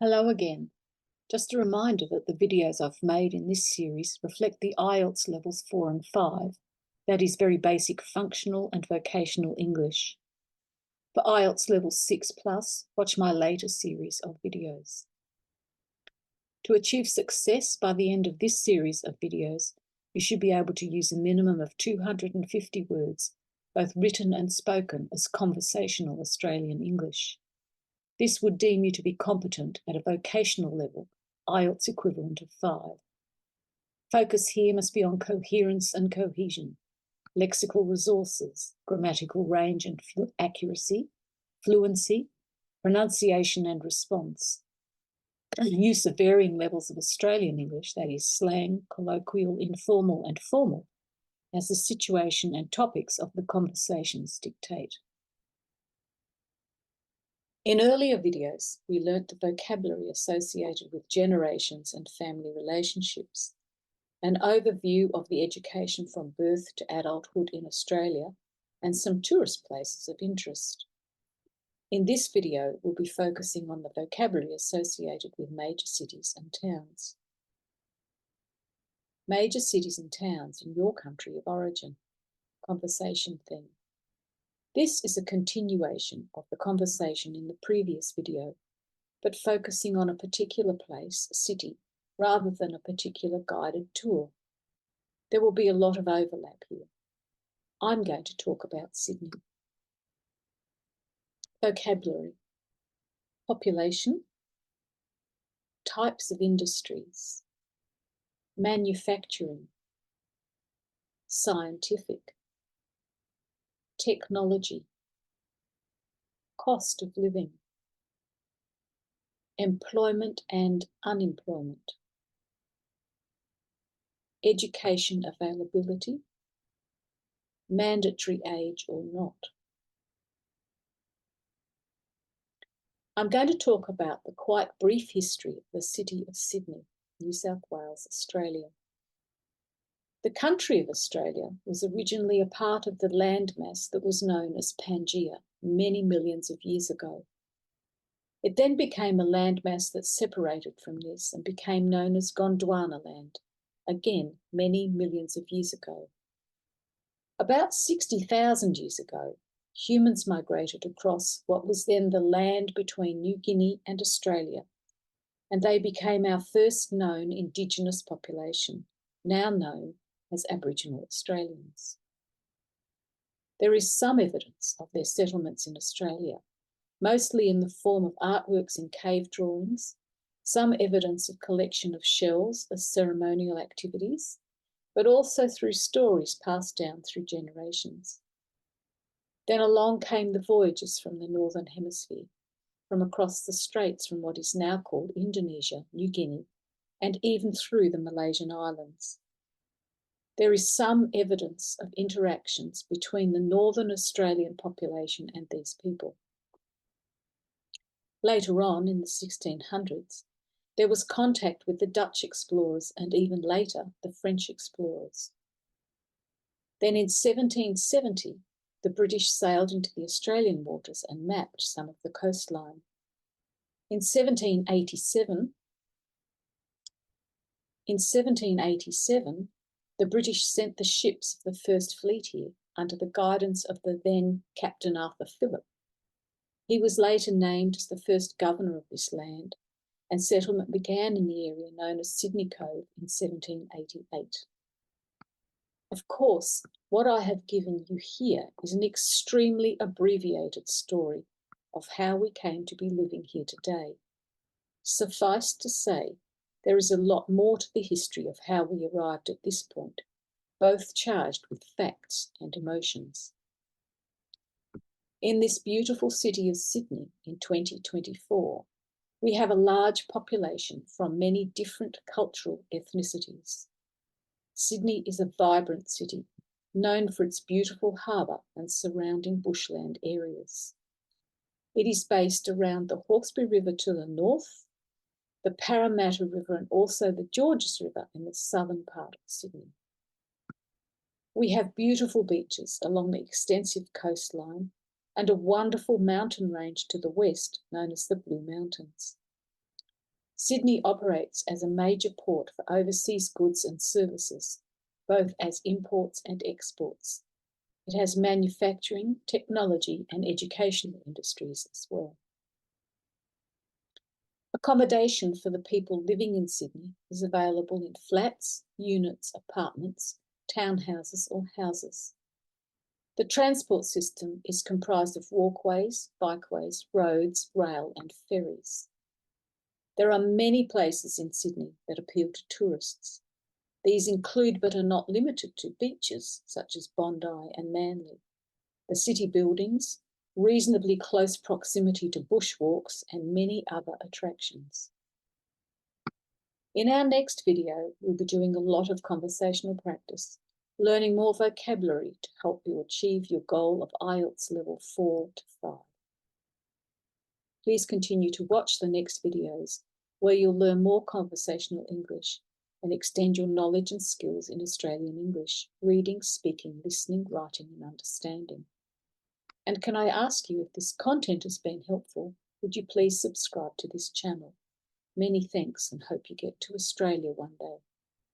Hello again. Just a reminder that the videos I've made in this series reflect the IELTS levels 4 and 5, that is very basic functional and vocational English. For IELTS level 6+, watch my later series of videos. To achieve success by the end of this series of videos, you should be able to use a minimum of 250 words, both written and spoken, as conversational Australian English. This would deem you to be competent at a vocational level, IELTS equivalent of 5. Focus here must be on coherence and cohesion, lexical resources, grammatical range and accuracy, fluency, pronunciation and response, use of varying levels of Australian English, that is slang, colloquial, informal and formal, as the situation and topics of the conversations dictate. In earlier videos, we learnt the vocabulary associated with generations and family relationships, an overview of the education from birth to adulthood in Australia, and some tourist places of interest. In this video, we'll be focusing on the vocabulary associated with major cities and towns. Major cities and towns in your country of origin. Conversation theme. This is a continuation of the conversation in the previous video, but focusing on a particular place, city, rather than a particular guided tour. There will be a lot of overlap here. I'm going to talk about Sydney. Vocabulary. Population. Types of industries. Manufacturing. Scientific. Technology. Cost of living. Employment and unemployment. Education availability. Mandatory age or not. I'm going to talk about the quite brief history of the city of Sydney, New South Wales, Australia. The country of Australia was originally a part of the landmass that was known as Pangaea many millions of years ago. It then became a landmass that separated from this and became known as Gondwana land, again many millions of years ago. About 60,000 years ago, humans migrated across what was then the land between New Guinea and Australia, and they became our first known indigenous population, now known as Aboriginal Australians. There is some evidence of their settlements in Australia, mostly in the form of artworks in cave drawings, some evidence of collection of shells as ceremonial activities, but also through stories passed down through generations. Then along came the voyagers from the Northern Hemisphere, from across the straits from what is now called Indonesia, New Guinea, and even through the Malaysian islands. There is some evidence of interactions between the Northern Australian population and these people. Later on, in the 1600s, there was contact with the Dutch explorers and even later the French explorers. Then in 1770, the British sailed into the Australian waters and mapped some of the coastline. In 1787, the British sent the ships of the First Fleet here under the guidance of the then Captain Arthur Phillip. He was later named as the first governor of this land, and settlement began in the area known as Sydney Cove in 1788. Of course, what I have given you here is an extremely abbreviated story of how we came to be living here today. Suffice to say, there is a lot more to the history of how we arrived at this point, both charged with facts and emotions. In this beautiful city of Sydney in 2024, we have a large population from many different cultural ethnicities. Sydney is a vibrant city, known for its beautiful harbour and surrounding bushland areas. It is based around the Hawkesbury River to the north, the Parramatta River and also the Georges River in the southern part of Sydney. We have beautiful beaches along the extensive coastline and a wonderful mountain range to the west known as the Blue Mountains. Sydney operates as a major port for overseas goods and services, both as imports and exports. It has manufacturing, technology, and educational industries as well. Accommodation for the people living in Sydney is available in flats, units, apartments, townhouses, or houses. The transport system is comprised of walkways, bikeways, roads, rail, and ferries. There are many places in Sydney that appeal to tourists. These include, but are not limited to, beaches such as Bondi and Manly, the city buildings, reasonably close proximity to bushwalks, and many other attractions. In our next video, we'll be doing a lot of conversational practice, learning more vocabulary to help you achieve your goal of IELTS level 4 to 5. Please continue to watch the next videos where you'll learn more conversational English and extend your knowledge and skills in Australian English, reading, speaking, listening, writing, and understanding. And can I ask you, if this content has been helpful, would you please subscribe to this channel? Many thanks, and hope you get to Australia one day.